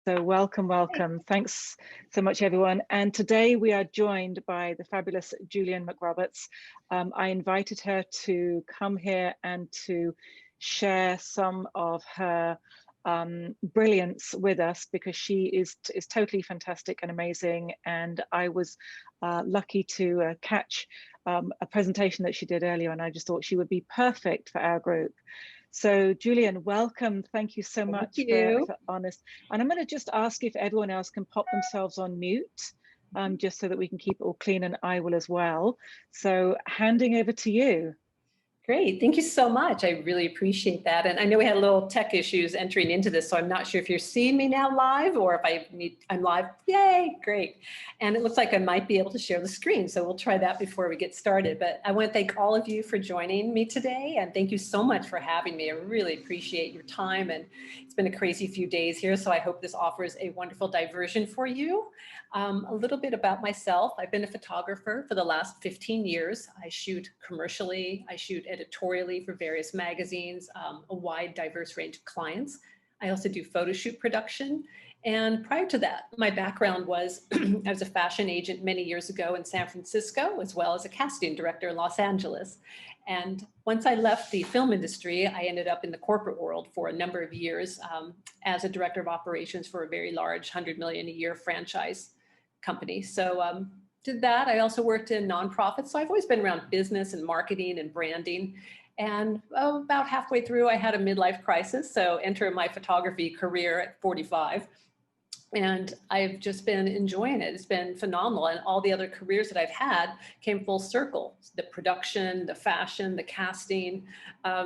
So welcome, welcome. Thanks so much, everyone. And today we are joined by the fabulous Julien McRoberts. I invited her to come here and to share some of her brilliance with us, because she is totally fantastic and amazing. And I was lucky to catch a presentation that she did earlier, and I just thought she would be perfect for our group. So Julien, welcome. Thank you so much for honest. And I'm going to just ask if everyone else can pop themselves on mute, just so that we can keep it all clean, and I will as well. So handing over to you. Great, thank you so much. I really appreciate that. And I know we had a little tech issues entering into this, so I'm not sure if you're seeing me now live or if I'm live. Yay, great. And it looks like I might be able to share the screen, so we'll try that before we get started. But I want to thank all of you for joining me today, and thank you so much for having me. I really appreciate your time, and it's been a crazy few days here, so I hope this offers a wonderful diversion for you. A little bit about myself. I've been a photographer for the last 15 years. I shoot commercially, I shoot editorially for various magazines, a wide, diverse range of clients. I also do photo shoot production. And prior to that, my background was I was a fashion agent many years ago in San Francisco, as well as a casting director in Los Angeles. And once I left the film industry, I ended up in the corporate world for a number of years as a director of operations for a very large 100 million a year franchise company. So did that. I also worked in nonprofits. So I've always been around business and marketing and branding. And about halfway through, I had a midlife crisis. So enter my photography career at 45. And I've just been enjoying it. It's been phenomenal. And all the other careers that I've had came full circle. The production, the fashion, the casting.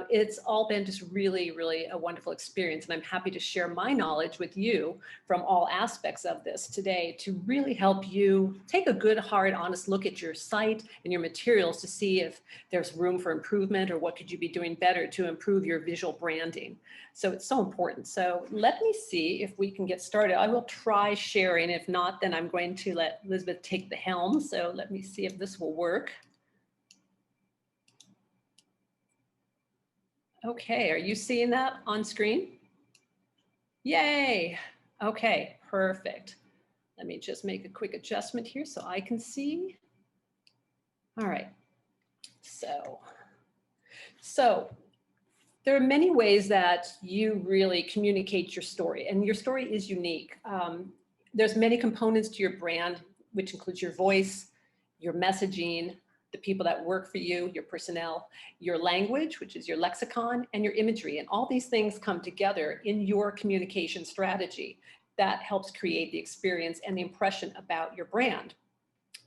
It's all been just really, really a wonderful experience. And I'm happy to share my knowledge with you from all aspects of this today to really help you take a good, hard, honest look at your site and your materials to see if there's room for improvement or what could you be doing better to improve your visual branding. So it's so important. So let me see if we can get started. I will try sharing. If not, then I'm going to let Elizabeth take the helm. So let me see if this will work. Okay, are you seeing that on screen? Yay. Okay, perfect. Let me just make a quick adjustment here so I can see. All right. So there are many ways that you really communicate your story, and your story is unique. There's many components to your brand, which includes your voice, your messaging, the people that work for you, your personnel, your language, which is your lexicon, and your imagery. And all these things come together in your communication strategy that helps create the experience and the impression about your brand.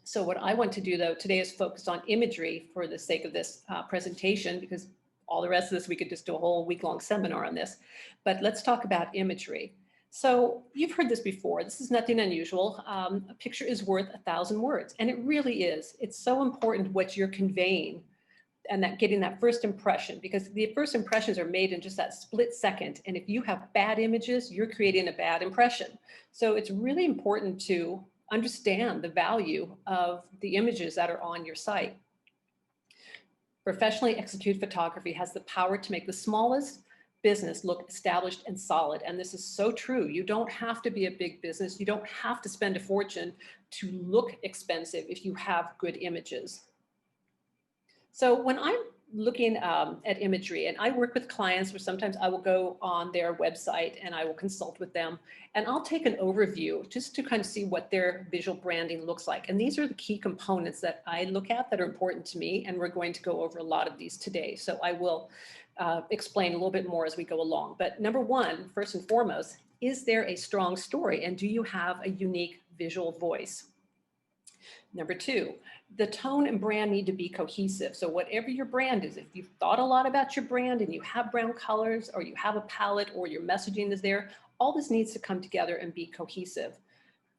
So what I want to do, though, today is focus on imagery for the sake of this presentation, because all the rest of this, we could just do a whole week-long seminar on this. But let's talk about imagery. So you've heard this before. This is nothing unusual. A picture is worth 1,000 words, and it really is. It's so important what you're conveying and that getting that first impression, because the first impressions are made in just that split second. And if you have bad images, you're creating a bad impression. So it's really important to understand the value of the images that are on your site. Professionally executed photography has the power to make the smallest business look established and solid. And this is so true. You don't have to be a big business. You don't have to spend a fortune to look expensive if you have good images. So when I'm looking at imagery, and I work with clients where sometimes I will go on their website and I will consult with them, and I'll take an overview just to kind of see what their visual branding looks like. And these are the key components that I look at that are important to me, and we're going to go over a lot of these today. So I will explain a little bit more as we go along. But number one, first and foremost, is there a strong story, and do you have a unique visual voice? Number two, the tone and brand need to be cohesive. So whatever your brand is, if you've thought a lot about your brand and you have brown colors, or you have a palette, or your messaging is there, all this needs to come together and be cohesive.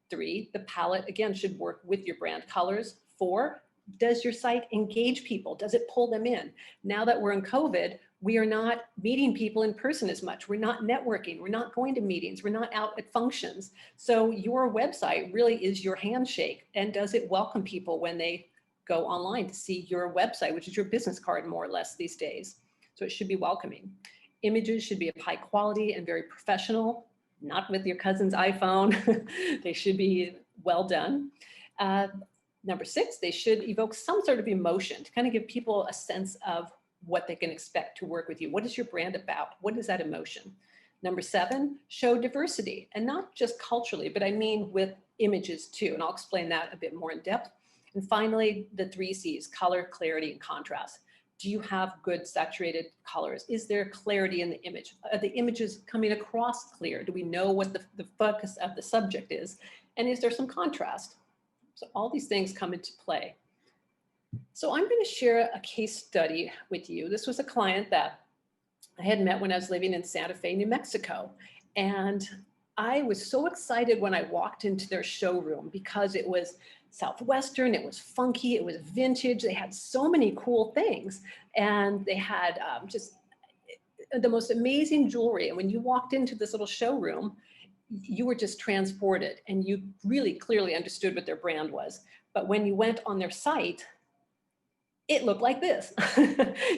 Three, the palette, again, should work with your brand colors. Four, does your site engage people? Does it pull them in? Now that we're in COVID, we are not meeting people in person as much. We're not networking. We're not going to meetings. We're not out at functions. So your website really is your handshake. And does it welcome people when they go online to see your website, which is your business card more or less these days? So it should be welcoming. Images should be of high quality and very professional. not with your cousin's iPhone. They should be well done. Number 6, they should evoke some sort of emotion to kind of give people a sense of what they can expect to work with you. What is your brand about? What is that emotion? Number 7, show diversity, and not just culturally, but I mean with images too. And I'll explain that a bit more in depth. And finally, the 3 C's, color, clarity, and contrast. Do you have good saturated colors? Is there clarity in the image? Are the images coming across clear? Do we know what the focus of the subject is? And is there some contrast? So all these things come into play. So I'm going to share a case study with you. This was a client that I had met when I was living in Santa Fe, New Mexico. And I was so excited when I walked into their showroom because it was Southwestern, it was funky, it was vintage. They had so many cool things. And they had just the most amazing jewelry. And when you walked into this little showroom, you were just transported and you really clearly understood what their brand was. But when you went on their site, it looked like this.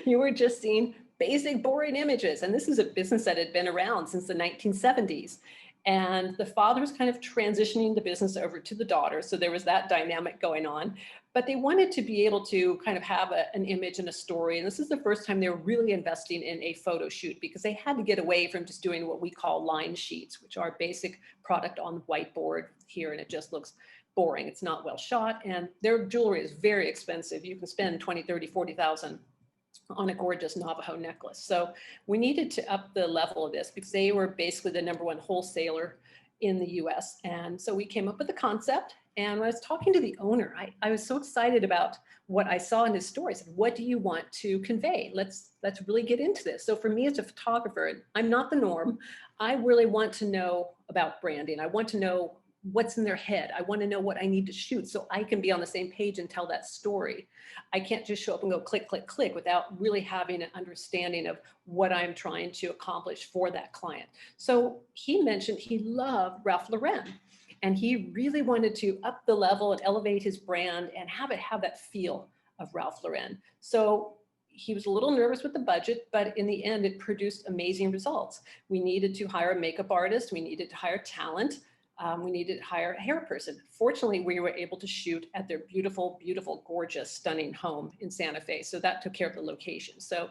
You were just seeing basic, boring images. And this is a business that had been around since the 1970s. And the father was kind of transitioning the business over to the daughter. So there was that dynamic going on. But they wanted to be able to kind of have an image and a story. And this is the first time they were really investing in a photo shoot because they had to get away from just doing what we call line sheets, which are basic product on the whiteboard here. And it just looks boring. It's not well shot. And their jewelry is very expensive. You can spend 20, 30, 40,000 on a gorgeous Navajo necklace. So we needed to up the level of this because they were basically the #1 wholesaler in the US. And so we came up with the concept. And when I was talking to the owner, I was so excited about what I saw in his story. I said, what do you want to convey? Let's really get into this. So for me as a photographer, I'm not the norm. I really want to know about branding. I want to know what's in their head. I want to know what I need to shoot so I can be on the same page and tell that story. I can't just show up and go click, click, click without really having an understanding of what I'm trying to accomplish for that client. So he mentioned he loved Ralph Lauren and he really wanted to up the level and elevate his brand and have it have that feel of Ralph Lauren. So he was a little nervous with the budget, but in the end, it produced amazing results. We needed to hire a makeup artist. We needed to hire talent. We needed to hire a hair person. Fortunately, we were able to shoot at their beautiful, beautiful, gorgeous, stunning home in Santa Fe. So that took care of the location. So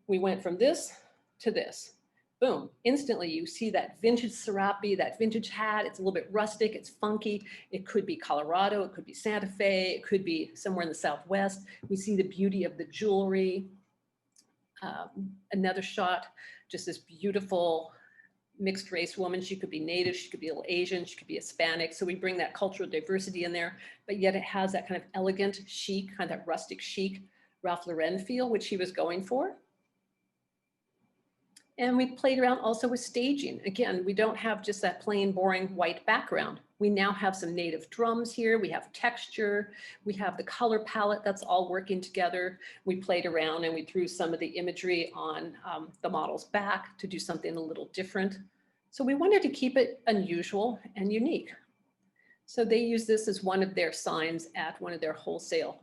we went from this to this. Boom, instantly you see that vintage serape, that vintage hat. It's a little bit rustic, it's funky. It could be Colorado, it could be Santa Fe, it could be somewhere in the Southwest. We see the beauty of the jewelry. Another shot, just this beautiful mixed race woman. She could be Native, she could be a little Asian, she could be Hispanic. So we bring that cultural diversity in there, but yet it has that kind of elegant chic, kind of that rustic chic Ralph Lauren feel, which he was going for. And we played around also with staging. Again, we don't have just that plain boring white background. We now have some native drums here. We have texture. We have the color palette that's all working together. We played around and we threw some of the imagery on the model's back to do something a little different. So we wanted to keep it unusual and unique. So they use this as one of their signs at one of their wholesale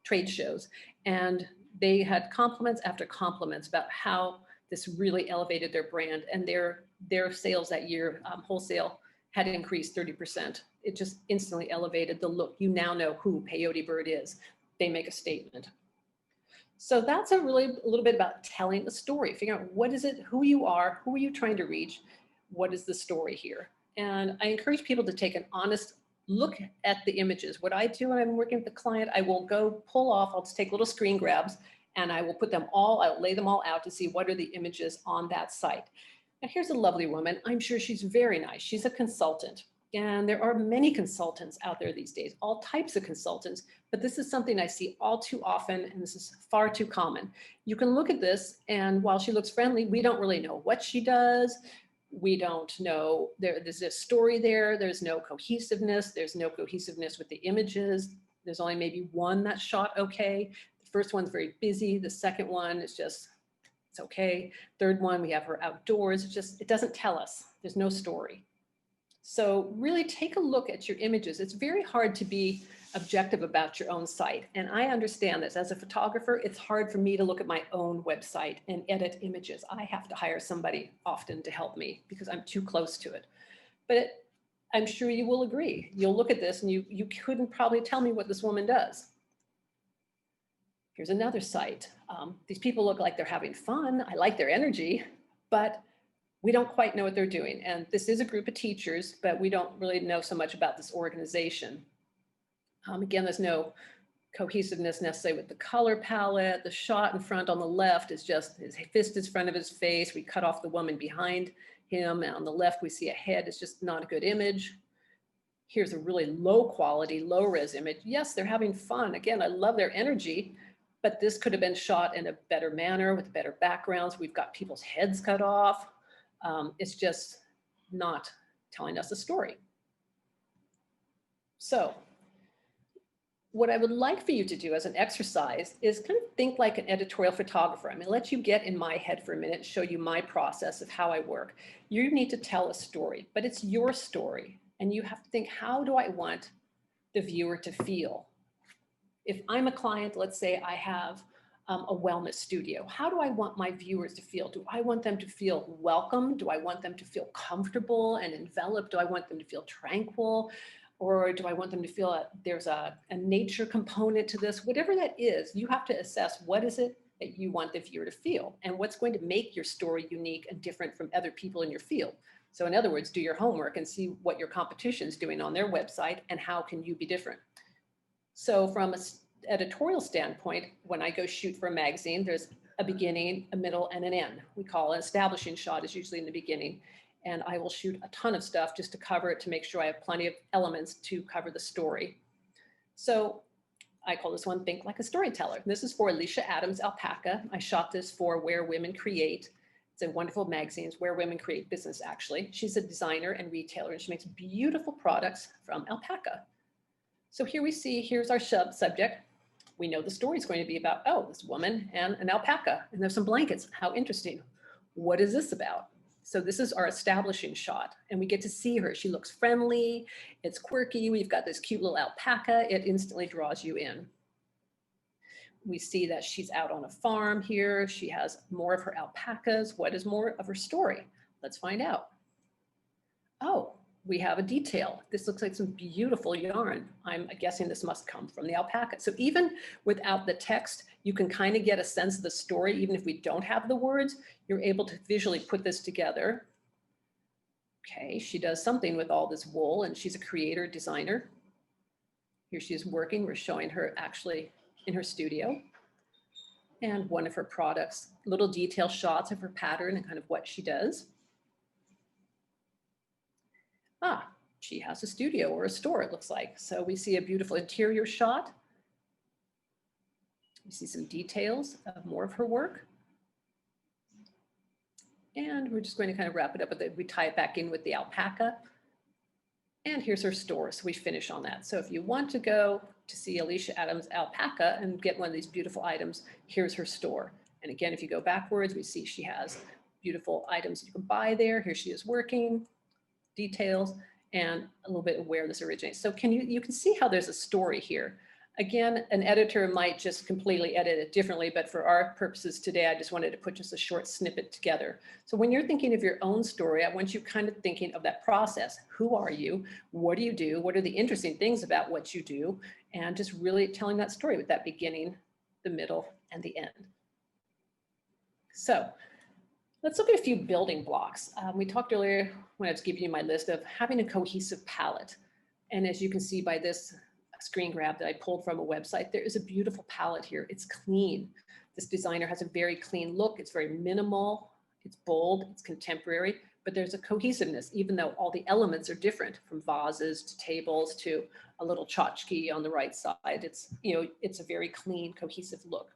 trade shows. And they had compliments after compliments about how this really elevated their brand, and their sales that year, wholesale, had increased 30%. It just instantly elevated the look. You now know who Peyote Bird is. They make a statement. So that's a little bit about telling the story, figuring out what is it, who you are you trying to reach, what is the story here? And I encourage people to take an honest look at the images. What I do when I'm working with the client, I will go pull off, I'll just take little screen grabs, and I will put them all out, lay them all out to see what are the images on that site. Now here's a lovely woman. I'm sure she's very nice. She's a consultant. And there are many consultants out there these days, all types of consultants, but this is something I see all too often, and this is far too common. You can look at this, and while she looks friendly, we don't really know what she does. We don't know, there's a story there. There's no cohesiveness. There's no cohesiveness with the images. There's only maybe one that's shot okay. First one's very busy. The second one is just, it's okay. Third one, we have her outdoors. It doesn't tell us. There's no story. So really take a look at your images. It's very hard to be objective about your own site. And I understand this. As a photographer, it's hard for me to look at my own website and edit images. I have to hire somebody often to help me because I'm too close to it. But I'm sure you will agree. You'll look at this and you couldn't probably tell me what this woman does. Here's another site. These people look like they're having fun. I like their energy, but we don't quite know what they're doing. And this is a group of teachers, but we don't really know so much about this organization. Again, there's no cohesiveness necessarily with the color palette. The shot in front on the left is just his fist in front of his face. We cut off the woman behind him. And on the left, we see a head. It's just not a good image. Here's a really low quality, low res image. Yes, they're having fun. Again, I love their energy, but this could have been shot in a better manner with better backgrounds. We've got people's heads cut off. It's just not telling us a story. So what I would like for you to do as an exercise is kind of think like an editorial photographer. I'm going to let you get in my head for a minute and show you my process of how I work. You need to tell a story, but it's your story. And you have to think, how do I want the viewer to feel? If I'm a client, let's say I have a wellness studio, how do I want my viewers to feel? Do I want them to feel welcome? Do I want them to feel comfortable and enveloped? Do I want them to feel tranquil? Or do I want them to feel that there's a nature component to this? Whatever that is, you have to assess what is it that you want the viewer to feel and what's going to make your story unique and different from other people in your field. So in other words, do your homework and see what your competition is doing on their website and how can you be different. So from an editorial standpoint, when I go shoot for a magazine, there's a beginning, a middle, and an end. We call an establishing shot is usually in the beginning. And I will shoot a ton of stuff just to cover it to make sure I have plenty of elements to cover the story. So I call this one Think Like a Storyteller. This is for Alicia Adams Alpaca. I shot this for Where Women Create. It's a wonderful magazine. It's Where Women Create Business, actually. She's a designer and retailer, and she makes beautiful products from alpaca. So here we see, here's our subject. We know the story is going to be about, oh, this woman and an alpaca, and there's some blankets. How interesting. What is this about? So this is our establishing shot, and we get to see her. She looks friendly, it's quirky. We've got this cute little alpaca. It instantly draws you in. We see that she's out on a farm here. She has more of her alpacas. What is more of her story? Let's find out. Oh, we have a detail. This looks like some beautiful yarn. I'm guessing this must come from the alpaca. So even without the text, you can kind of get a sense of the story. Even if we don't have the words, you're able to visually put this together. Okay, she does something with all this wool, and she's a creator, designer. Here she is working. We're showing her actually in her studio. And one of her products, little detail shots of her pattern and kind of what she does. Ah, she has a studio or a store, it looks like. So we see a beautiful interior shot. We see some details of more of her work. And we're just going to kind of wrap it up with it. We tie it back in with the alpaca. And here's her store, so we finish on that. So if you want to go to see Alicia Adams Alpaca and get one of these beautiful items, here's her store. And again, if you go backwards, we see she has beautiful items you can buy there. Here she is working. Details, and a little bit of where this originates. So you can see how there's a story here. Again, an editor might just completely edit it differently, but for our purposes today, I just wanted to put just a short snippet together. So when you're thinking of your own story, I want you kind of thinking of that process. Who are you? What do you do? What are the interesting things about what you do? And just really telling that story with that beginning, the middle, and the end. So let's look at a few building blocks. We talked earlier when I was giving you my list of having a cohesive palette. And as you can see by this screen grab that I pulled from a website, there is a beautiful palette here. It's clean. This designer has a very clean look. It's very minimal. It's bold. It's contemporary. But there's a cohesiveness, even though all the elements are different, from vases to tables to a little tchotchke on the right side. It's, it's a very clean, cohesive look.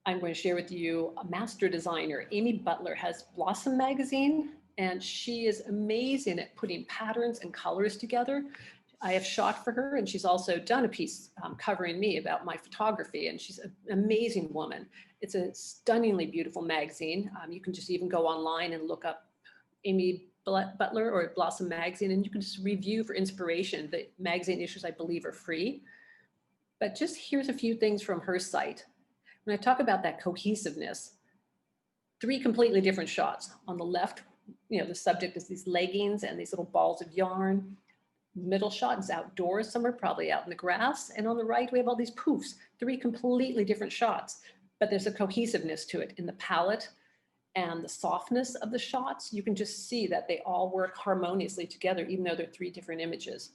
I'm going to share with you a master designer. Amy Butler has Blossom magazine, and she is amazing at putting patterns and colors together. I have shot for her, and she's also done a piece covering me about my photography, and she's an amazing woman. It's a stunningly beautiful magazine. You can just even go online and look up Amy Butler or Blossom Magazine, and you can just review for inspiration. The magazine issues, I believe, are free. But just here's a few things from her site. When I talk about that cohesiveness, 3 completely different shots. On the left, the subject is these leggings and these little balls of yarn. Middle shot is outdoors somewhere, probably out in the grass. And on the right, we have all these poofs, 3 completely different shots, but there's a cohesiveness to it in the palette and the softness of the shots. You can just see that they all work harmoniously together, even though they're 3 different images.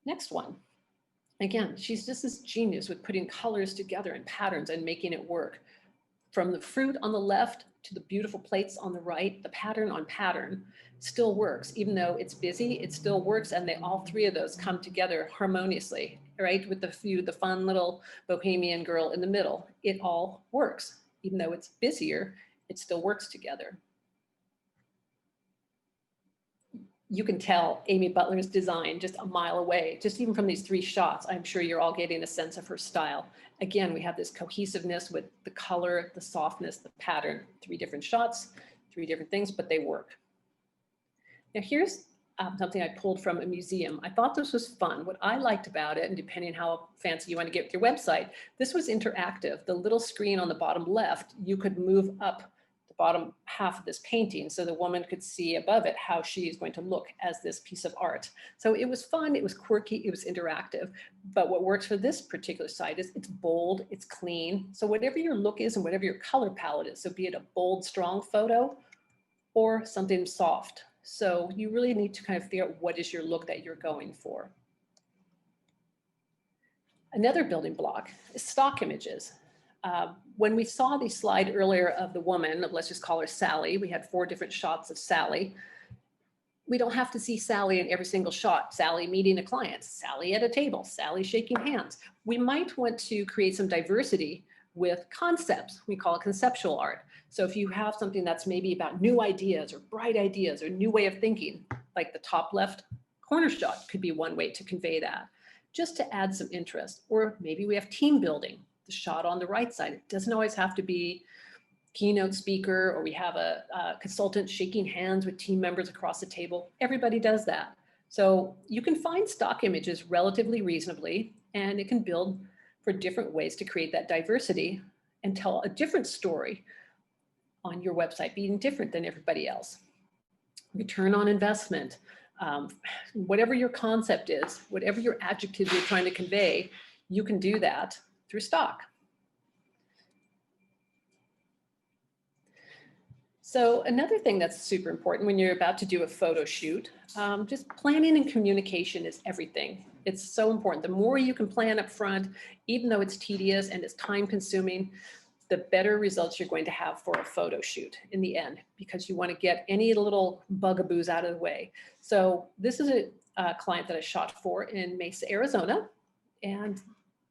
Next one. Again, she's just this genius with putting colors together and patterns and making it work. From the fruit on the left to the beautiful plates on the right, the pattern on pattern still works. Even though it's busy, it still works, and all 3 of those come together harmoniously, right? With the fun little bohemian girl in the middle. It all works. Even though it's busier, it still works together. You can tell Amy Butler's design just a mile away, just even from these 3 shots. I'm sure you're all getting a sense of her style. Again, we have this cohesiveness with the color, the softness, the pattern, 3 different shots, 3 different things, but they work. Now here's something I pulled from a museum. I thought this was fun. What I liked about it, and depending how fancy you want to get with your website, this was interactive. The little screen on the bottom left, you could move up the bottom half of this painting so the woman could see above it how she is going to look as this piece of art. So it was fun, it was quirky, it was interactive. But what works for this particular site is it's bold, it's clean. So whatever your look is and whatever your color palette is, so be it a bold, strong photo or something soft. So you really need to kind of figure out what is your look that you're going for. Another building block is stock images. When we saw the slide earlier of the woman, let's just call her Sally, we had 4 different shots of Sally. We don't have to see Sally in every single shot. Sally meeting a client, Sally at a table, Sally shaking hands. We might want to create some diversity with concepts. We call it conceptual art. So if you have something that's maybe about new ideas or bright ideas or new way of thinking, like the top left corner shot could be one way to convey that, just to add some interest. Or maybe we have team building, the shot on the right side. It doesn't always have to be keynote speaker, or we have a consultant shaking hands with team members across the table. Everybody does that. So you can find stock images relatively reasonably, and it can build for different ways to create that diversity and tell a different story on your website, being different than everybody else. Return on investment, whatever your concept is, whatever your adjective you're trying to convey, you can do that through stock. So another thing that's super important when you're about to do a photo shoot, just planning and communication is everything. It's so important. The more you can plan up front, even though it's tedious and it's time consuming, the better results you're going to have for a photo shoot in the end, because you want to get any little bugaboos out of the way. So this is a client that I shot for in Mesa, Arizona, and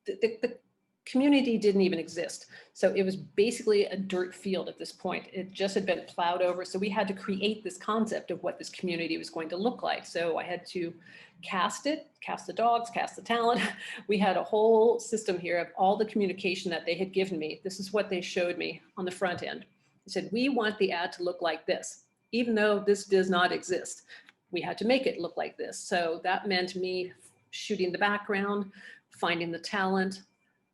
the community didn't even exist. So it was basically a dirt field at this point. It just had been plowed over. So we had to create this concept of what this community was going to look like. So I had to cast it, cast the dogs, cast the talent. We had a whole system here of all the communication that they had given me. This is what they showed me on the front end. They said, we want the ad to look like this, even though this does not exist. We had to make it look like this. So that meant me shooting the background, finding the talent,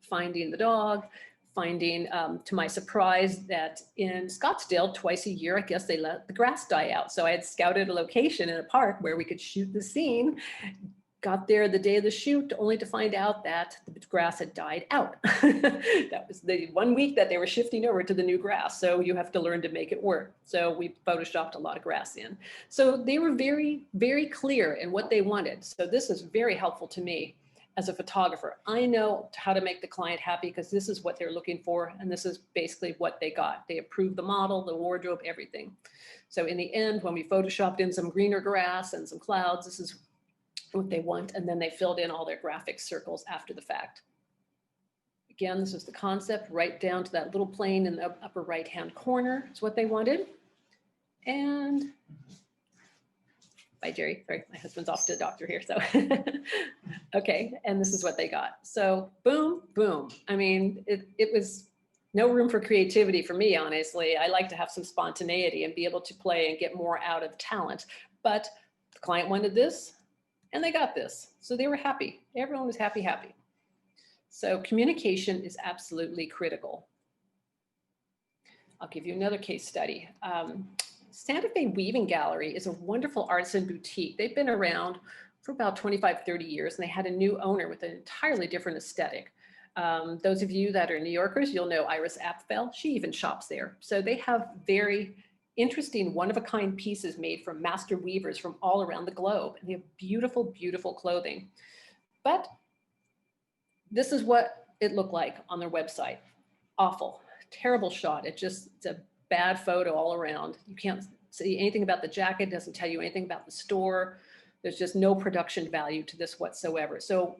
finding the dog, finding, to my surprise, that in Scottsdale, twice a year, I guess they let the grass die out. So I had scouted a location in a park where we could shoot the scene, got there the day of the shoot, only to find out that the grass had died out. That was the 1 week that they were shifting over to the new grass. So you have to learn to make it work. So we photoshopped a lot of grass in. So they were very, very clear in what they wanted. So this is very helpful to me as a photographer. I know how to make the client happy because this is what they're looking for. And this is basically what they got. They approved the model, the wardrobe, everything. So in the end, when we photoshopped in some greener grass and some clouds, this is what they want. And then they filled in all their graphic circles after the fact. Again, this is the concept, right down to that little plane in the upper right-hand corner is what they wanted. And bye, Jerry. Sorry, my husband's off to the doctor here. So, okay. And this is what they got. So boom, boom. I mean, it was No room for creativity for me, honestly. I like to have some spontaneity and be able to play and get more out of talent. But the client wanted this and they got this. So they were happy. Everyone was happy, happy. So communication is absolutely critical. I'll give you another case study. Santa Fe Weaving Gallery is a wonderful artisan boutique. They've been around for about 25, 30 years, and they had a new owner with an entirely different aesthetic. Those of you that are New Yorkers, you'll know Iris Apfel. She even shops there. So they have very interesting, one-of-a-kind pieces made from master weavers from all around the globe. And they have beautiful, beautiful clothing. But this is what it looked like on their website. Awful, terrible shot. It's a bad photo all around. You can't see anything about the jacket, doesn't tell you anything about the store. There's just no production value to this whatsoever. So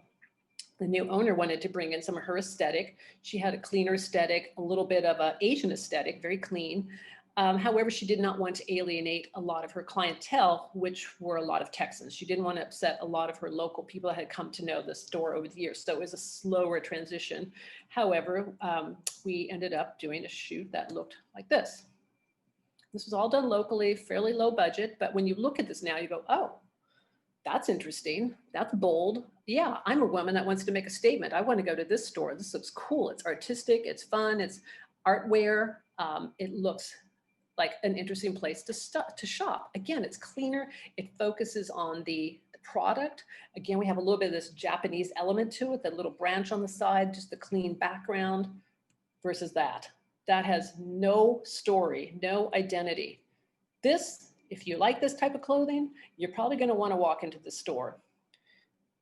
the new owner wanted to bring in some of her aesthetic. She had a cleaner aesthetic, a little bit of an Asian aesthetic, very clean. However, she did not want to alienate a lot of her clientele, which were a lot of Texans. She didn't want to upset a lot of her local people that had come to know the store over the years. So it was a slower transition. However, we ended up doing a shoot that looked like this. This was all done locally, fairly low budget. But when you look at this now, you go, oh, that's interesting. That's bold. Yeah, I'm a woman that wants to make a statement. I want to go to this store. This looks cool. It's artistic. It's fun. It's artware. It looks like an interesting place to shop. Again, it's cleaner. It focuses on the product. Again, we have a little bit of this Japanese element to it, that little branch on the side, just the clean background versus that. That has no story, no identity. This, if you like this type of clothing, you're probably going to want to walk into the store.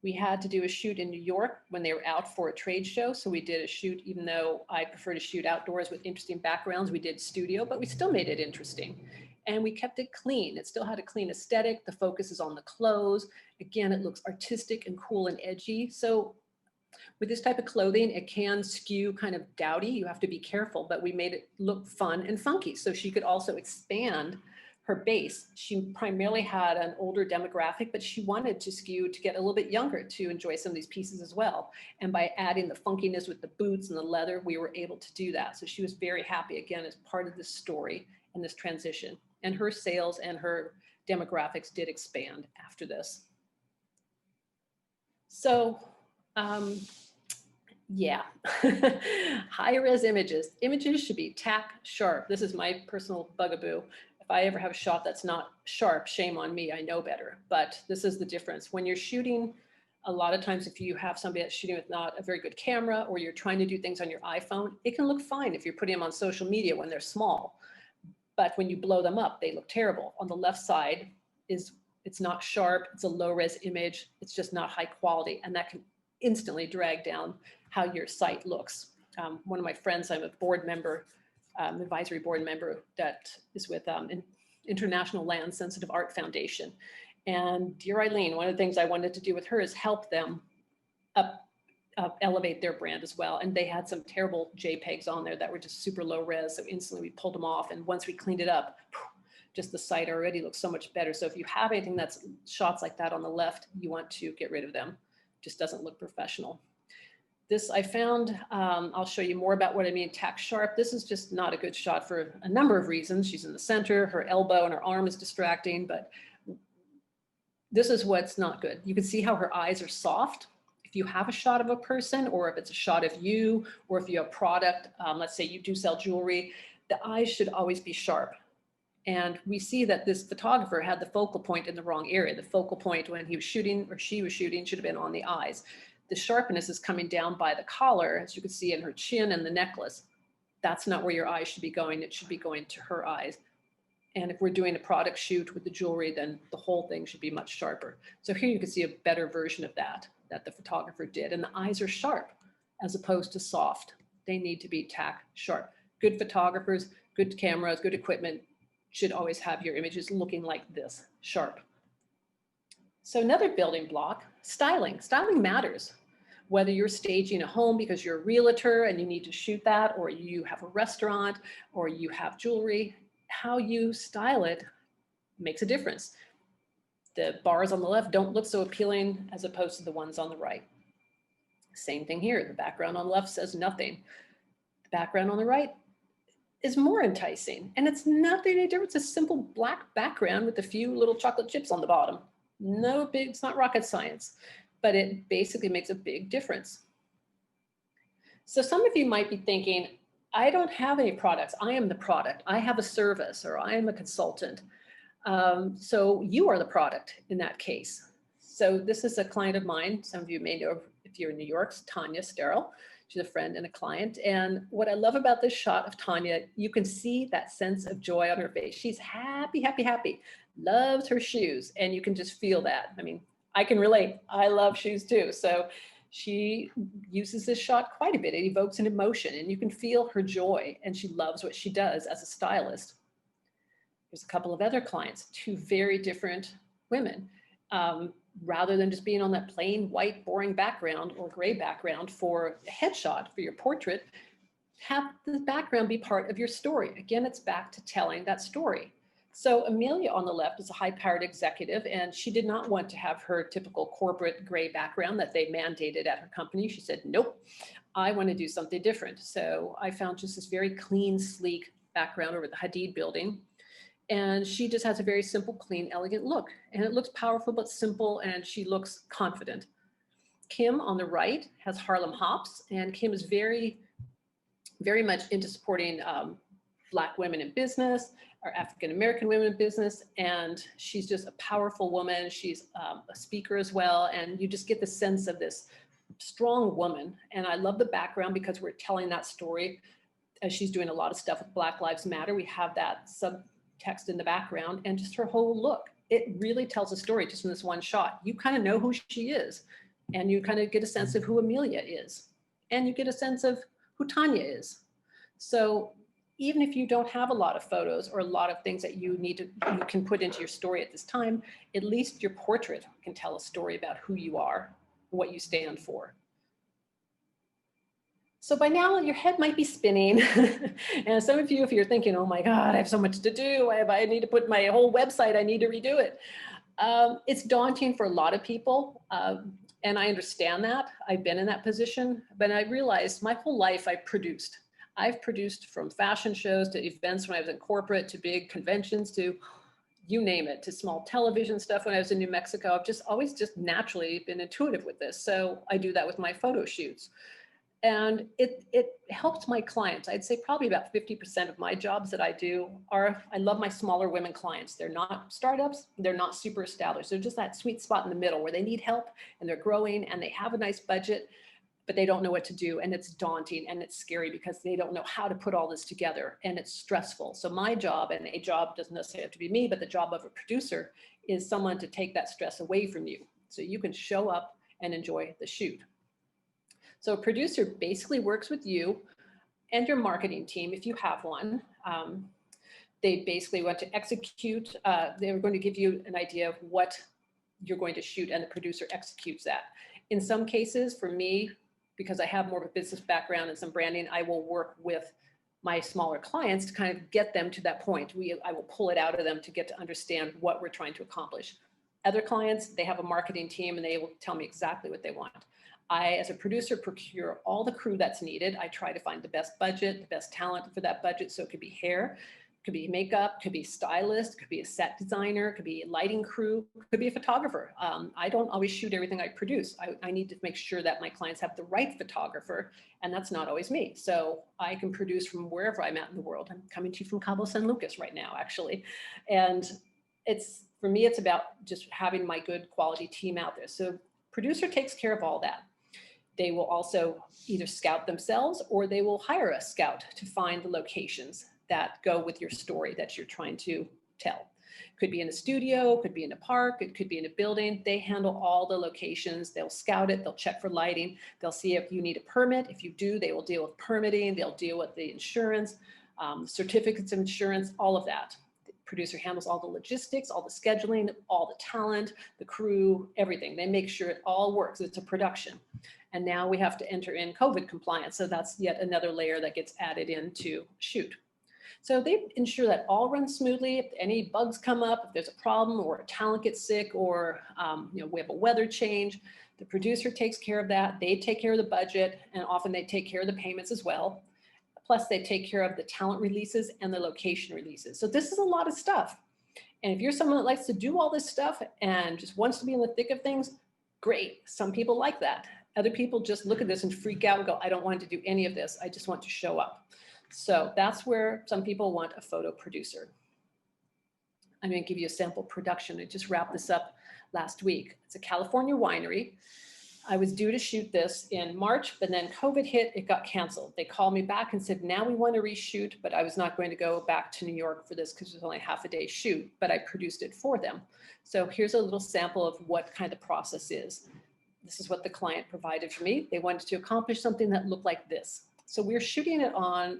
We had to do a shoot in New York when they were out for a trade show. So we did a shoot, even though I prefer to shoot outdoors with interesting backgrounds, we did studio, but we still made it interesting. And we kept it clean. It still had a clean aesthetic. The focus is on the clothes. Again, it looks artistic and cool and edgy. So with this type of clothing, it can skew kind of dowdy. You have to be careful, but we made it look fun and funky. So she could also expand her base. She primarily had an older demographic, but she wanted to skew to get a little bit younger to enjoy some of these pieces as well. And by adding the funkiness with the boots and the leather, we were able to do that. So she was very happy, again, as part of this story and this transition. And her sales and her demographics did expand after this. So, yeah, high-res images. Images should be tack sharp. This is my personal bugaboo. If I ever have a shot that's not sharp, shame on me, I know better. But this is the difference. When you're shooting, a lot of times if you have somebody that's shooting with not a very good camera, or you're trying to do things on your iPhone, it can look fine if you're putting them on social media when they're small. But when you blow them up, they look terrible. On the left side, it's not sharp, it's a low-res image, it's just not high quality, and that can instantly drag down how your site looks. One of my friends, I'm a board member, advisory board member that is with International Land Sensitive Art Foundation. And dear Eileen, one of the things I wanted to do with her is help them elevate their brand as well. And they had some terrible JPEGs on there that were just super low res. So instantly we pulled them off. And once we cleaned it up, just the site already looks so much better. So if you have anything that's shots like that on the left, you want to get rid of them. Just doesn't look professional. This I found, I'll show you more about what I mean, tack sharp. This is just not a good shot for a number of reasons. She's in the center, her elbow and her arm is distracting, but this is what's not good. You can see how her eyes are soft. If you have a shot of a person, or if it's a shot of you, or if you have product, let's say you do sell jewelry, the eyes should always be sharp. And we see that this photographer had the focal point in the wrong area. The focal point when he was shooting or she was shooting should have been on the eyes. The sharpness is coming down by the collar, as you can see in her chin and the necklace. That's not where your eyes should be going. It should be going to her eyes. And if we're doing a product shoot with the jewelry, then the whole thing should be much sharper. So here you can see a better version of that the photographer did. And the eyes are sharp as opposed to soft. They need to be tack sharp. Good photographers, good cameras, good equipment should always have your images looking like this, sharp. So another building block, styling. Styling matters. Whether you're staging a home because you're a realtor and you need to shoot that, or you have a restaurant, or you have jewelry, how you style it makes a difference. The bars on the left don't look so appealing as opposed to the ones on the right. Same thing here. The background on the left says nothing. The background on the right is more enticing, and it's nothing different. It's a simple black background with a few little chocolate chips on the bottom. No big, it's not rocket science, but it basically makes a big difference. So some of you might be thinking, I don't have any products. I am the product. I have a service, or I am a consultant. So you are the product in that case. So this is a client of mine. Some of you may know if you're in New York, Tanya Sterl. She's a friend and a client. And what I love about this shot of Tanya, you can see that sense of joy on her face. She's happy, happy, happy, loves her shoes. And you can just feel that. I mean, I can relate. I love shoes too. So she uses this shot quite a bit. It evokes an emotion, and you can feel her joy, and she loves what she does as a stylist. There's a couple of other clients, two very different women. Rather than just being on that plain white, boring background or gray background for a headshot for your portrait, have the background be part of your story. Again, it's back to telling that story. So Amelia on the left is a high-powered executive, and she did not want to have her typical corporate gray background that they mandated at her company. She said, nope, I want to do something different. So I found just this very clean, sleek background over the Hadid building. And she just has a very simple, clean, elegant look. And it looks powerful, but simple, and she looks confident. Kim on the right has Harlem Hops, and Kim is very, very much into supporting Black women in business, or African-American women in business. And she's just a powerful woman. She's a speaker as well. And you just get the sense of this strong woman. And I love the background because we're telling that story as she's doing a lot of stuff with Black Lives Matter. We have that subtext in the background, and just her whole look. It really tells a story just in this one shot. You kind of know who she is, and you kind of get a sense of who Amelia is, and you get a sense of who Tanya is. So even if you don't have a lot of photos or a lot of things that you can put into your story at this time, at least your portrait can tell a story about who you are, what you stand for. So by now your head might be spinning. And some of you, if you're thinking, oh my God, I have so much to do. I need to put my whole website, I need to redo it. It's daunting for a lot of people. And I understand that. I've been in that position, but I realized my whole life I've produced from fashion shows to events when I was in corporate, to big conventions, to you name it, to small television stuff when I was in New Mexico. I've just always just naturally been intuitive with this. So I do that with my photo shoots. And it helps my clients. I'd say probably about 50% of my jobs that I do are, I love my smaller women clients. They're not startups, they're not super established. They're just that sweet spot in the middle where they need help and they're growing and they have a nice budget, but they don't know what to do. And it's daunting and it's scary because they don't know how to put all this together, and it's stressful. So my job, and a job doesn't necessarily have to be me, but the job of a producer is someone to take that stress away from you so you can show up and enjoy the shoot. So a producer basically works with you and your marketing team, if you have one. They basically want to execute, they're going to give you an idea of what you're going to shoot, and the producer executes that. In some cases, for me, because I have more of a business background and some branding, I will work with my smaller clients to kind of get them to that point. I will pull it out of them to get to understand what we're trying to accomplish. Other clients, they have a marketing team and they will tell me exactly what they want. I, as a producer, procure all the crew that's needed. I try to find the best budget, the best talent for that budget. So it could be hair, could be makeup, could be stylist, could be a set designer, could be a lighting crew, could be a photographer. I don't always shoot everything I produce. I need to make sure that my clients have the right photographer, and that's not always me. So I can produce from wherever I'm at in the world. I'm coming to you from Cabo San Lucas right now, actually. And for me, it's about just having my good quality team out there. So producer takes care of all that. They will also either scout themselves, or they will hire a scout to find the locations that go with your story that you're trying to tell. Could be in a studio, could be in a park, it could be in a building. They handle all the locations. They'll scout it, they'll check for lighting. They'll see if you need a permit. If you do, they will deal with permitting. They'll deal with the insurance, certificates of insurance, all of that. The producer handles all the logistics, all the scheduling, all the talent, the crew, everything. They make sure it all works. It's a production. And now we have to enter in COVID compliance. So that's yet another layer that gets added into shoot. So they ensure that all runs smoothly. If any bugs come up, if there's a problem or a talent gets sick, or we have a weather change, the producer takes care of that. They take care of the budget, and often they take care of the payments as well. Plus they take care of the talent releases and the location releases. So this is a lot of stuff. And if you're someone that likes to do all this stuff and just wants to be in the thick of things, great. Some people like that. Other people just look at this and freak out and go, I don't want to do any of this. I just want to show up. So that's where some people want a photo producer. I'm going to give you a sample production. I just wrapped this up last week. It's a California winery. I was due to shoot this in March, but then COVID hit, it got canceled. They called me back and said, now we want to reshoot, but I was not going to go back to New York for this because it was only half a day shoot, but I produced it for them. So here's a little sample of what kind of process is. This is what the client provided for me. They wanted to accomplish something that looked like this. So we're shooting it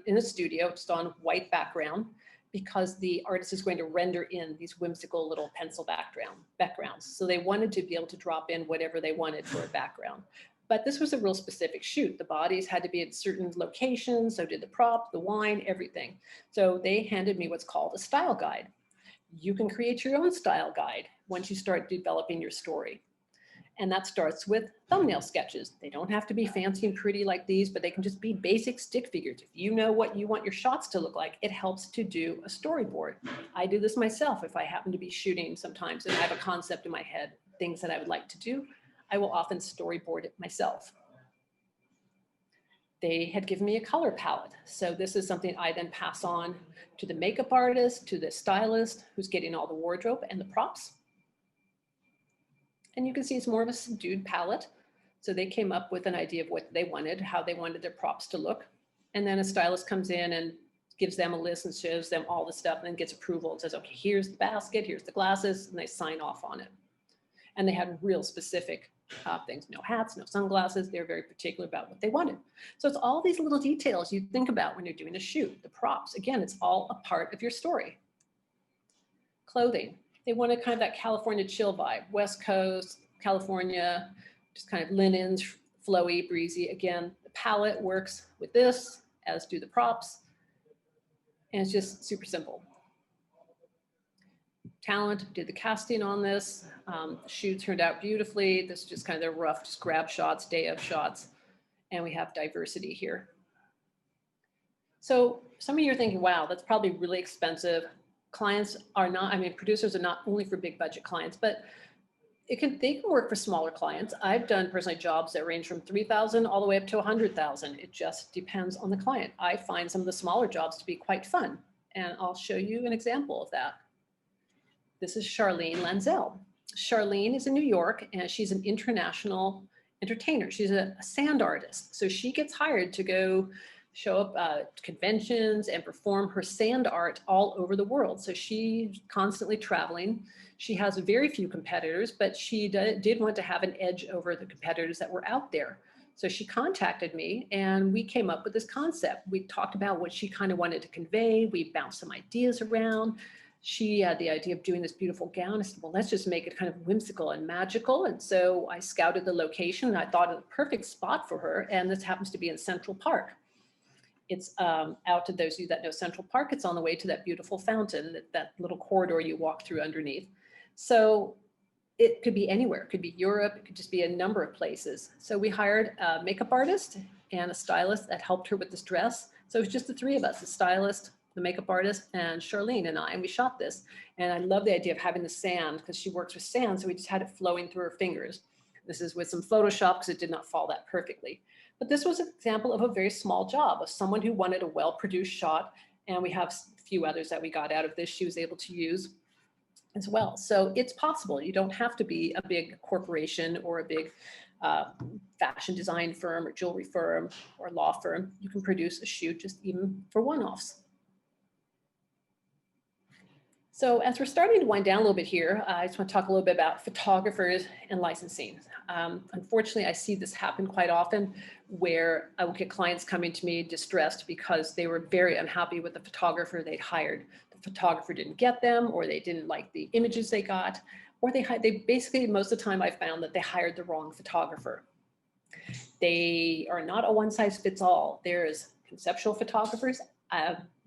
in a studio, just on white background, because the artist is going to render in these whimsical little pencil backgrounds. So they wanted to be able to drop in whatever they wanted for a background. But this was a real specific shoot. The bodies had to be at certain locations, so did the prop, the wine, everything. So they handed me what's called a style guide. You can create your own style guide once you start developing your story. And that starts with thumbnail sketches. They don't have to be fancy and pretty like these, but they can just be basic stick figures. If you know what you want your shots to look like, it helps to do a storyboard. I do this myself if I happen to be shooting sometimes and I have a concept in my head, things that I would like to do, I will often storyboard it myself. They had given me a color palette. So this is something I then pass on to the makeup artist, to the stylist who's getting all the wardrobe and the props. And you can see it's more of a subdued palette. So they came up with an idea of what they wanted, how they wanted their props to look. And then a stylist comes in and gives them a list and shows them all the stuff and then gets approval and says, okay, here's the basket, here's the glasses, and they sign off on it. And they had real specific things, no hats, no sunglasses. They're very particular about what they wanted. So it's all these little details you think about when you're doing a shoot. The props, again, it's all a part of your story. Clothing. They wanted kind of that California chill vibe, West Coast, California, just kind of linens, flowy, breezy. Again, the palette works with this, as do the props. And it's just super simple. Talent did the casting on this. The shoot turned out beautifully. This is just kind of the rough, just grab shots, day of shots. And we have diversity here. So some of you are thinking, wow, that's probably really expensive. Clients are not, I mean, producers are not only for big budget clients, but they can work for smaller clients. I've done personally jobs that range from 3,000 all the way up to 100,000. It just depends on the client. I find some of the smaller jobs to be quite fun. And I'll show you an example of that. This is Charlene Lanzell. Charlene is in New York and she's an international entertainer. She's a sand artist. So she gets hired to go show up at conventions and perform her sand art all over the world. So she's constantly traveling. She has very few competitors, but she did want to have an edge over the competitors that were out there. So she contacted me and we came up with this concept. We talked about what she kind of wanted to convey. We bounced some ideas around. She had the idea of doing this beautiful gown. I said, well, let's just make it kind of whimsical and magical. And so I scouted the location and I thought of the perfect spot for her. And this happens to be in Central Park. It's out to those of you that know Central Park. It's on the way to that beautiful fountain, that little corridor you walk through underneath. So it could be anywhere. It could be Europe. It could just be a number of places. So we hired a makeup artist and a stylist that helped her with this dress. So it was just the three of us, the stylist, the makeup artist, and Charlene and I, and we shot this. And I love the idea of having the sand because she works with sand. So we just had it flowing through her fingers. This is with some Photoshop because it did not fall that perfectly. But this was an example of a very small job of someone who wanted a well-produced shot. And we have a few others that we got out of this she was able to use as well. So it's possible. You don't have to be a big corporation or a big fashion design firm or jewelry firm or law firm. You can produce a shoot just even for one-offs. So as we're starting to wind down a little bit here, I just want to talk a little bit about photographers and licensing. Unfortunately, I see this happen quite often where I will get clients coming to me distressed because they were very unhappy with the photographer they'd hired. The photographer didn't get them, or they didn't like the images they got, or they basically, most of the time I found that they hired the wrong photographer. They are not a one size fits all. There's conceptual photographers.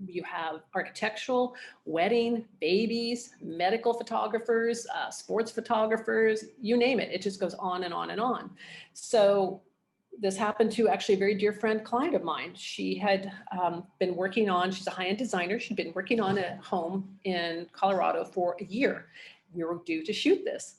You have architectural, wedding, babies, medical photographers, sports photographers, you name it. It just goes on and on and on. So this happened to actually a very dear friend, client of mine. She had been working on, she's a high-end designer. She'd been working on a home in Colorado for a year. We were due to shoot this.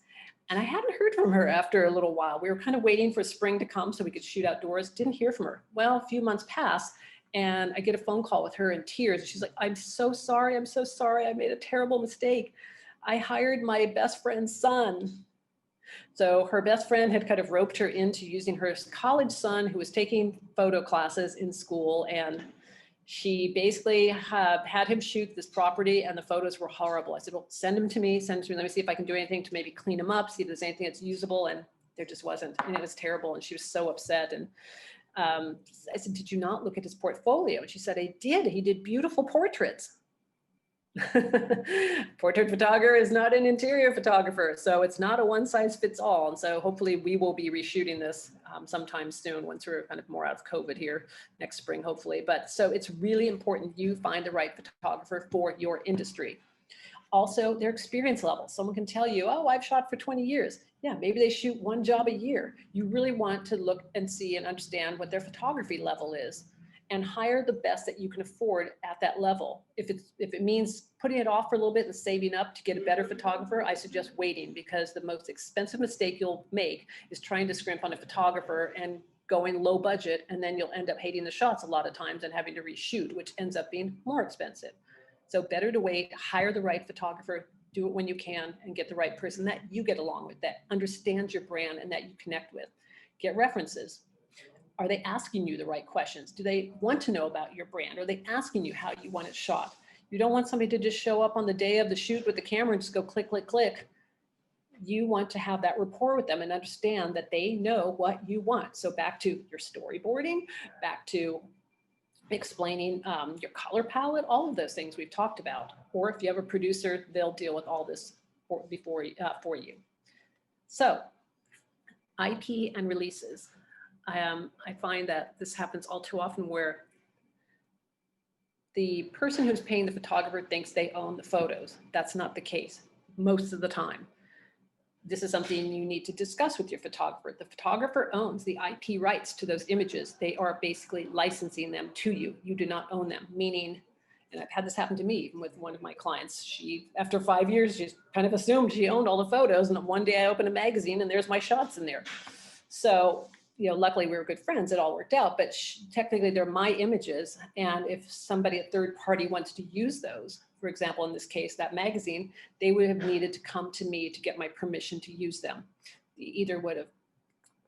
And I hadn't heard from her after a little while. We were kind of waiting for spring to come so we could shoot outdoors. Didn't hear from her. Well, a few months pass and I get a phone call with her in tears. And she's like, I'm so sorry. I'm so sorry. I made a terrible mistake. I hired my best friend's son. So her best friend had kind of roped her into using her college son who was taking photo classes in school. And she basically had him shoot this property and the photos were horrible. I said, well, send them to me, Let me see if I can do anything to maybe clean them up, see if there's anything that's usable. And there just wasn't, and it was terrible. And she was so upset. And I said, did you not look at his portfolio? And she said, I did. He did beautiful portraits. Portrait photographer is not an interior photographer, so it's not a one size fits all. And so hopefully we will be reshooting this sometime soon once we're kind of more out of COVID here next spring, hopefully. But so it's really important you find the right photographer for your industry. Also, their experience level. Someone can tell you, oh, I've shot for 20 years. Yeah, maybe they shoot one job a year. You really want to look and see and understand what their photography level is, and hire the best that you can afford at that level. If it means putting it off for a little bit and saving up to get a better photographer, I suggest waiting, because the most expensive mistake you'll make is trying to scrimp on a photographer and going low budget, and then you'll end up hating the shots a lot of times and having to reshoot, which ends up being more expensive. So better to wait, hire the right photographer, do it when you can, and get the right person that you get along with, that understands your brand and that you connect with. Get references. Are they asking you the right questions? Do they want to know about your brand? Are they asking you how you want it shot? You don't want somebody to just show up on the day of the shoot with the camera and just go click, click, click. You want to have that rapport with them and understand that they know what you want. So back to your storyboarding, back to explaining your color palette, all of those things we've talked about. Or if you have a producer, they'll deal with all this for you. So IP and releases. I find that this happens all too often where the person who's paying the photographer thinks they own the photos. That's not the case most of the time. This is something you need to discuss with your photographer. The photographer owns the IP rights to those images. They are basically licensing them to you. You do not own them, meaning, and I've had this happen to me even with one of my clients. She, after 5 years, she kind of assumed she owned all the photos. And one day I opened a magazine and there's my shots in there. So, you know, luckily we were good friends, it all worked out, but technically they're my images. And if somebody, a third party, wants to use those, for example, in this case, that magazine, they would have needed to come to me to get my permission to use them. They either would have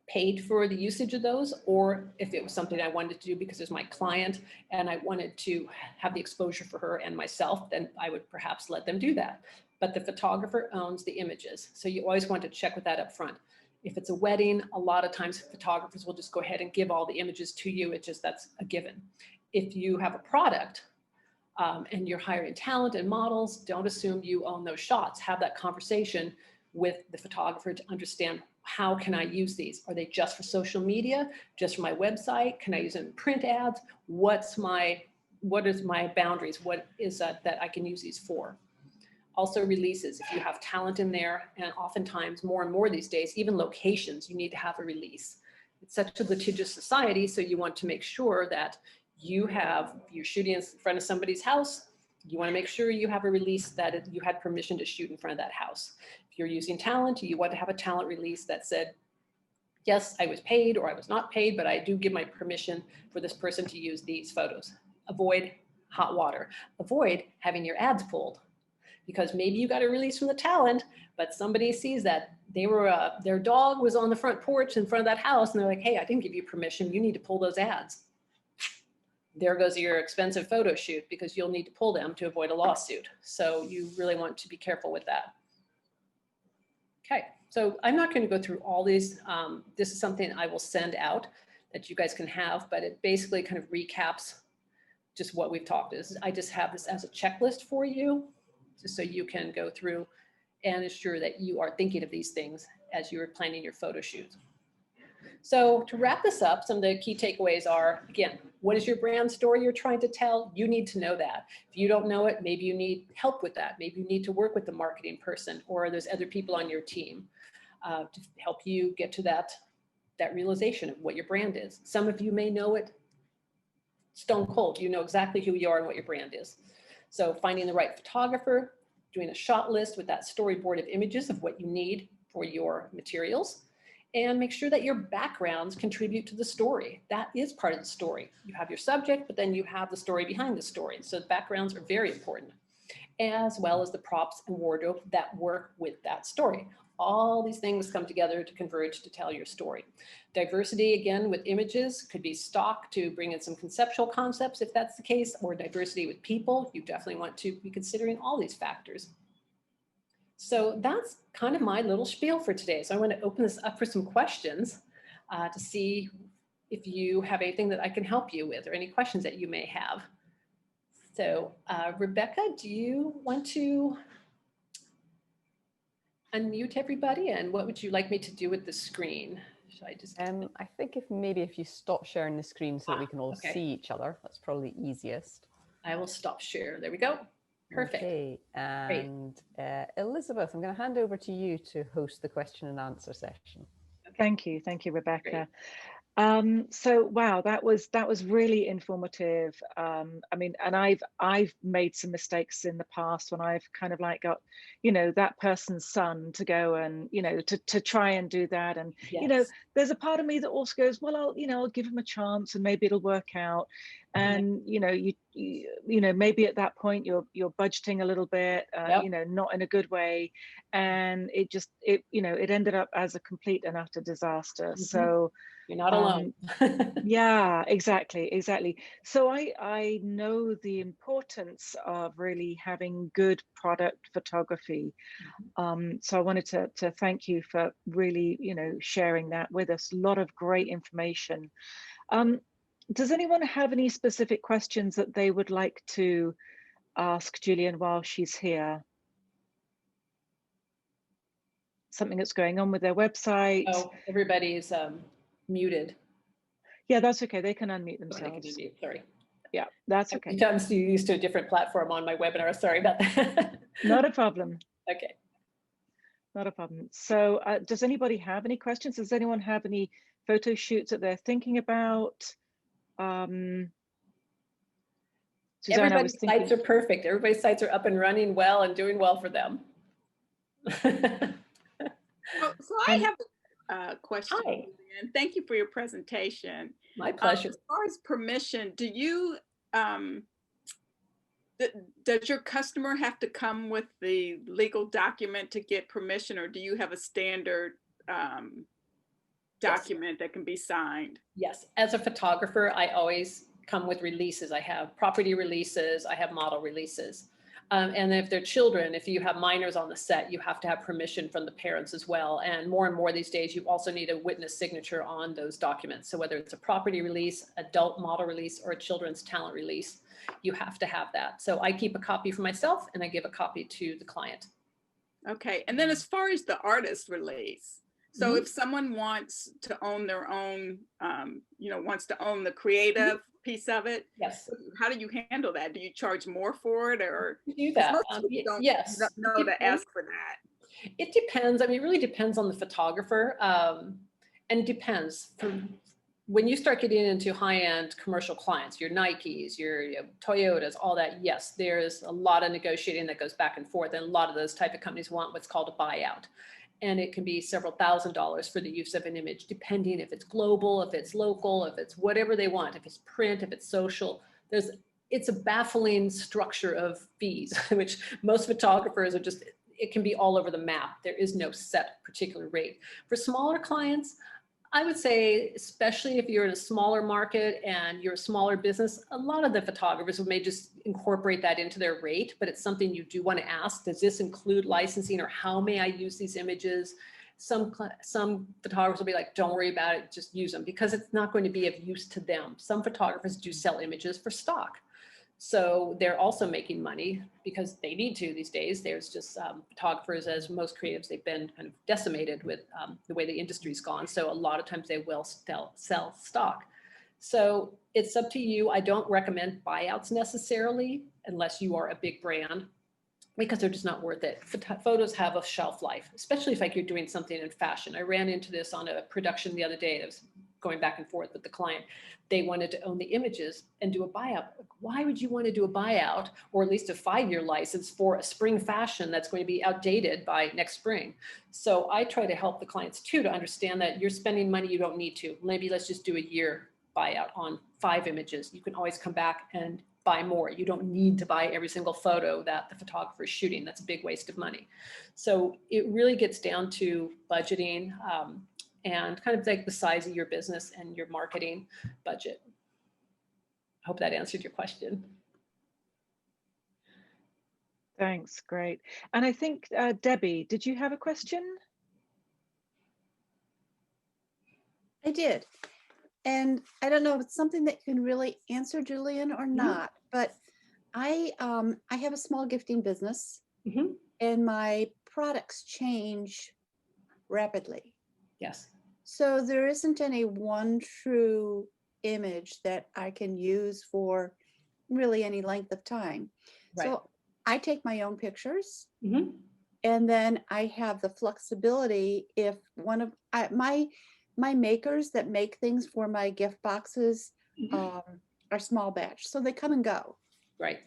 paid for the usage of those, or if it was something I wanted to do because it was my client and I wanted to have the exposure for her and myself, then I would perhaps let them do that. But the photographer owns the images. So you always want to check with that up front. If it's a wedding, a lot of times photographers will just go ahead and give all the images to you. It's just, that's a given. If you have a product and you're hiring talent and models, don't assume you own those shots. Have that conversation with the photographer to understand, how can I use these? Are they just for social media? Just for my website? Can I use them in print ads? What is my boundaries? What is that I can use these for? Also releases, if you have talent in there, and oftentimes more and more these days, even locations, you need to have a release. It's such a litigious society, so you want to make sure that you're shooting in front of somebody's house, you want to make sure you have a release that you had permission to shoot in front of that house. If you're using talent, you want to have a talent release that said, yes, I was paid or I was not paid, but I do give my permission for this person to use these photos. Avoid hot water. Avoid having your ads pulled. Because maybe you got a release from the talent, but somebody sees that their dog was on the front porch in front of that house, and they're like, hey, I didn't give you permission. You need to pull those ads. There goes your expensive photo shoot, because you'll need to pull them to avoid a lawsuit. So you really want to be careful with that. Okay, so I'm not going to go through all these. This is something I will send out that you guys can have, but it basically kind of recaps just what we've talked about. I just have this as a checklist for you, just so you can go through and ensure that you are thinking of these things as you're planning your photo shoots. So to wrap this up, some of the key takeaways are, again, what is your brand story you're trying to tell? You need to know that. If you don't know it, maybe you need help with that. Maybe you need to work with the marketing person, or there's other people on your team to help you get to that that realization of what your brand is. Some of you may know it stone cold. You know exactly who you are and what your brand is. So finding the right photographer, doing a shot list with that storyboard of images of what you need for your materials, and make sure that your backgrounds contribute to the story. That is part of the story. You have your subject, but then you have the story behind the story. So the backgrounds are very important, as well as the props and wardrobe that work with that story. All these things come together to converge to tell your story. Diversity, again, with images could be stock to bring in some conceptual concepts if that's the case, or diversity with people. You definitely want to be considering all these factors. So that's kind of my little spiel for today. So I want to open this up for some questions to see if you have anything that I can help you with or any questions that you may have. So Rebecca, do you want to unmute everybody? And what would you like me to do with the screen? Should I just? I think if you stop sharing the screen so that we can all see each other, that's probably easiest. I will stop share. There we go. Perfect. Okay, and Elizabeth, I'm going to hand over to you to host the question and answer session. Thank you, Rebecca. So wow, that was really informative. I mean, and I've made some mistakes in the past when I've kind of like got, you know, that person's son to go and, you know, to try and do that. And Yes. you know, there's a part of me that also goes, well, I'll give him a chance and maybe it'll work out. And you know, you know, maybe at that point you're budgeting a little bit, you know, not in a good way, and it you know, it ended up as a complete and utter disaster. So you're not alone. Yeah, exactly. So I know the importance of really having good product photography. So I wanted to thank you for really, you know, sharing that with us. A lot of great information. Does anyone have any specific questions that they would like to ask Julien while she's here? Something that's going on with their website? Oh, everybody's muted. Yeah, that's okay. They can unmute themselves. Okay, they can unmute. Sorry. Yeah, that's okay. Sometimes you're used to a different platform on my webinar. Sorry about that. Not a problem. Okay. Not a problem. So does anybody have any questions? Does anyone have any photo shoots that they're thinking about? Suzanne, Everybody's sites are perfect. Everybody's sites are up and running well and doing well for them. So I have a question. Hi. And thank you for your presentation. My pleasure. As far as permission, do you, does your customer have to come with the legal document to get permission, or do you have a standard document that can be signed? Yes, as a photographer, I always come with releases. I have property releases, I have model releases. And if they're children, if you have minors on the set, you have to have permission from the parents as well. And more these days, you also need a witness signature on those documents. So whether it's a property release, adult model release, or a children's talent release, you have to have that. So I keep a copy for myself and I give a copy to the client. Okay, and then as far as the artist release, so if someone wants to own their own, you know, wants to own the creative piece of it, yes. How do you handle that? Do you charge more for it, or do that? Yes, don't know to ask for that. It depends. I mean, it really depends on the photographer, and it depends. When you start getting into high-end commercial clients, your Nikes, your Toyotas, all that, yes, there's a lot of negotiating that goes back and forth, and a lot of those type of companies want what's called a buyout. And it can be several $1,000s for the use of an image, depending if it's global, if it's local, if it's whatever they want, if it's print, if it's social. It's a baffling structure of fees, which most photographers are just, it can be all over the map. There is no set particular rate. For smaller clients, I would say, especially if you're in a smaller market and you're a smaller business, a lot of the photographers may just incorporate that into their rate, but it's something you do want to ask. Does this include licensing, or how may I use these images? Some photographers will be like, don't worry about it, just use them, because it's not going to be of use to them. Some photographers do sell images for stock. So they're also making money because they need to these days. There's just photographers, as most creatives, they've been kind of decimated with the way the industry's gone. So a lot of times they will sell stock. So it's up to you. I don't recommend buyouts necessarily, unless you are a big brand. because they're just not worth it. Photos have a shelf life, especially if like you're doing something in fashion. I ran into this on a production the other day. I was going back and forth with the client. They wanted to own the images and do a buyout. Why would you want to do a buyout or at least a 5-year license for a spring fashion that's going to be outdated by next spring? So I try to help the clients too, to understand that you're spending money you don't need to. Maybe let's just do a year buyout on 5 images. You can always come back and buy more. You don't need to buy every single photo that the photographer is shooting. That's a big waste of money. So it really gets down to budgeting and kind of like the size of your business and your marketing budget. I hope that answered your question. Thanks, great. And I think, Debbie, did you have a question? I did. And I don't know if it's something that can really answer Julian or not, but I have a small gifting business and my products change rapidly. Yes. So there isn't any one true image that I can use for really any length of time. Right. So I take my own pictures and then I have the flexibility if one of my makers that make things for my gift boxes are small batch, so they come and go. Right.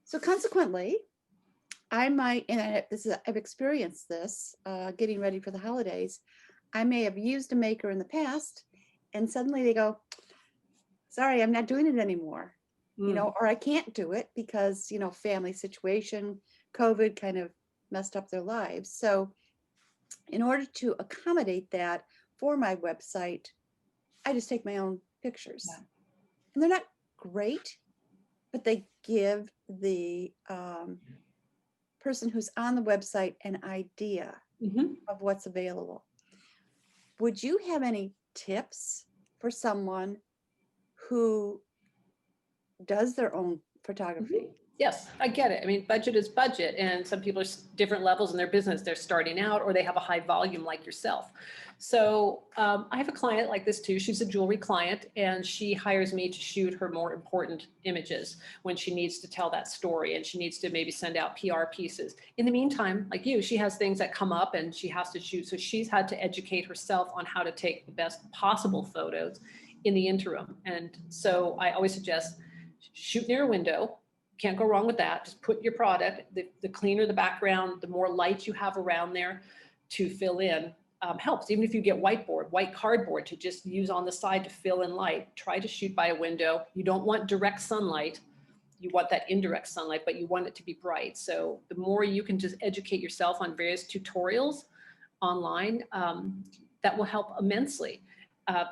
So consequently, I might, and I've experienced this getting ready for the holidays. I may have used a maker in the past, and suddenly they go, "Sorry, I'm not doing it anymore," you know, or I can't do it because family situation, COVID kind of messed up their lives. So, in order to accommodate that for my website, I just take my own pictures, and they're not great, but they give the person who's on the website an idea of what's available. Would you have any tips for someone who does their own photography? Yes, I get it. I mean, budget is budget, and some people are different levels in their business. They're starting out, or they have a high volume like yourself. So I have a client like this too. She's a jewelry client, and she hires me to shoot her more important images when she needs to tell that story, and she needs to maybe send out PR pieces. In the meantime, like you, she has things that come up and she has to shoot. So she's had to educate herself on how to take the best possible photos in the interim. And so I always suggest shoot near a window. Can't go wrong with that. Just put your product, the cleaner the background, the more light you have around there to fill in helps. Even if you get white cardboard to just use on the side to fill in light, try to shoot by a window. You don't want direct sunlight. You want that indirect sunlight, but you want it to be bright. So the more you can just educate yourself on various tutorials online, that will help immensely.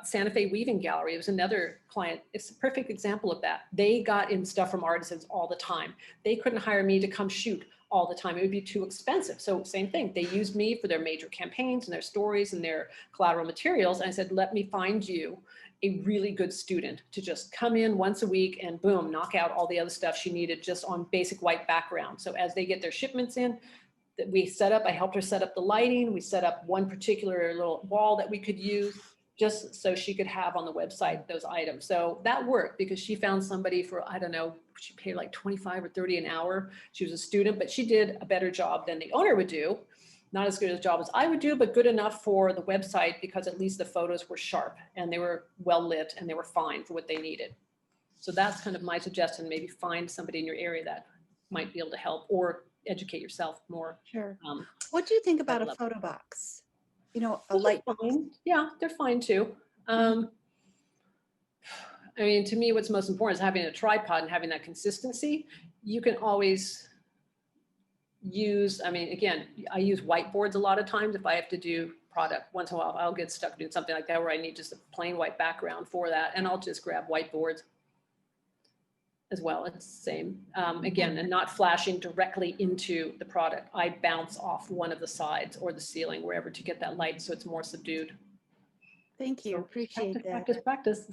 Santa Fe Weaving Gallery was another client. It's a perfect example of that. They got in stuff from artisans all the time. They couldn't hire me to come shoot all the time. It would be too expensive. So same thing. They used me for their major campaigns and their stories and their collateral materials. And I said, let me find you a really good student to just come in once a week and boom, knock out all the other stuff she needed just on basic white background. So as they get their shipments in, that we set up, I helped her set up the lighting. We set up one particular little wall that we could use just so she could have on the website those items. So that worked because she found somebody for, I don't know, she paid like 25 or 30 an hour. She was a student, but she did a better job than the owner would do. Not as good a job as I would do, but good enough for the website because at least the photos were sharp and they were well lit and they were fine for what they needed. So that's kind of my suggestion. Maybe find somebody in your area that might be able to help or educate yourself more. Sure. What do you think about a photo box? You know, a light box. Yeah, they're fine too. I mean, to me, what's most important is having a tripod and having that consistency. You can always use, I mean, again, I use whiteboards a lot of times if I have to do product. Once in a while, I'll get stuck doing something like that where I need just a plain white background for that. And I'll just grab whiteboards as well. It's the same. Again, and not flashing directly into the product. I bounce off one of the sides or the ceiling, wherever, to get that light so it's more subdued. Thank you. So appreciate that. Practice.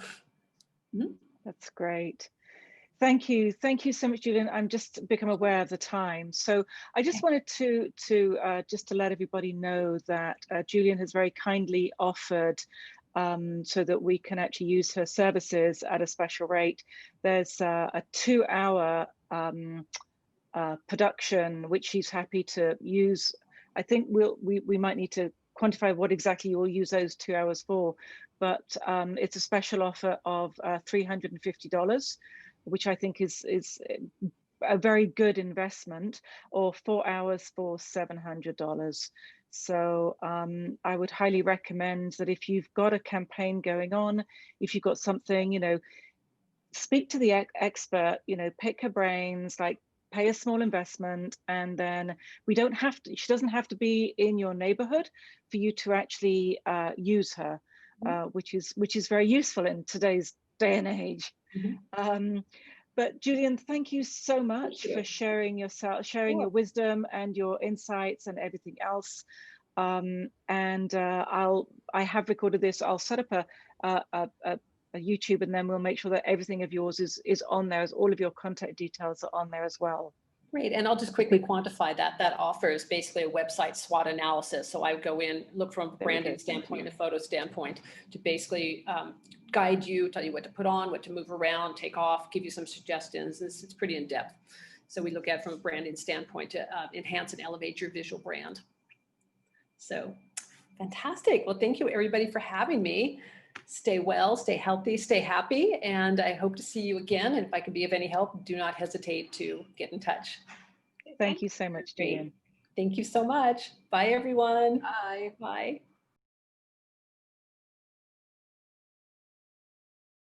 That's great. Thank you. Thank you so much, Julian. I'm just become aware of the time. So I just wanted to just to let everybody know that Julian has very kindly offered so that we can actually use her services at a special rate. There's a 2-hour production, which she's happy to use. I think we might need to quantify what exactly you'll use those 2 hours for, but it's a special offer of $350, which I think is a very good investment, or 4 hours for $700. So I would highly recommend that if you've got a campaign going on, if you've got something, you know, speak to the expert, you know, pick her brains, like pay a small investment, and then we don't have to, she doesn't have to be in your neighborhood for you to actually use her, which is very useful in today's day and age. But Julien, thank you so much for sharing sharing your wisdom and your insights and everything else. I have recorded this. I'll set up a YouTube, and then we'll make sure that everything of yours is on there, as all of your contact details are on there as well. Great. And I'll just quickly quantify that. That offer is basically a website SWOT analysis. So I would go in, look from a branding standpoint, a photo standpoint, to basically guide you, tell you what to put on, what to move around, take off, give you some suggestions. It's pretty in depth. So we look at it from a branding standpoint to enhance and elevate your visual brand. So fantastic. Well, thank you everybody for having me. Stay well, stay healthy, stay happy, and I hope to see you again. And if I can be of any help, do not hesitate to get in touch. Thank you so much, Julien. Thank you so much. Bye, everyone. Bye. Bye.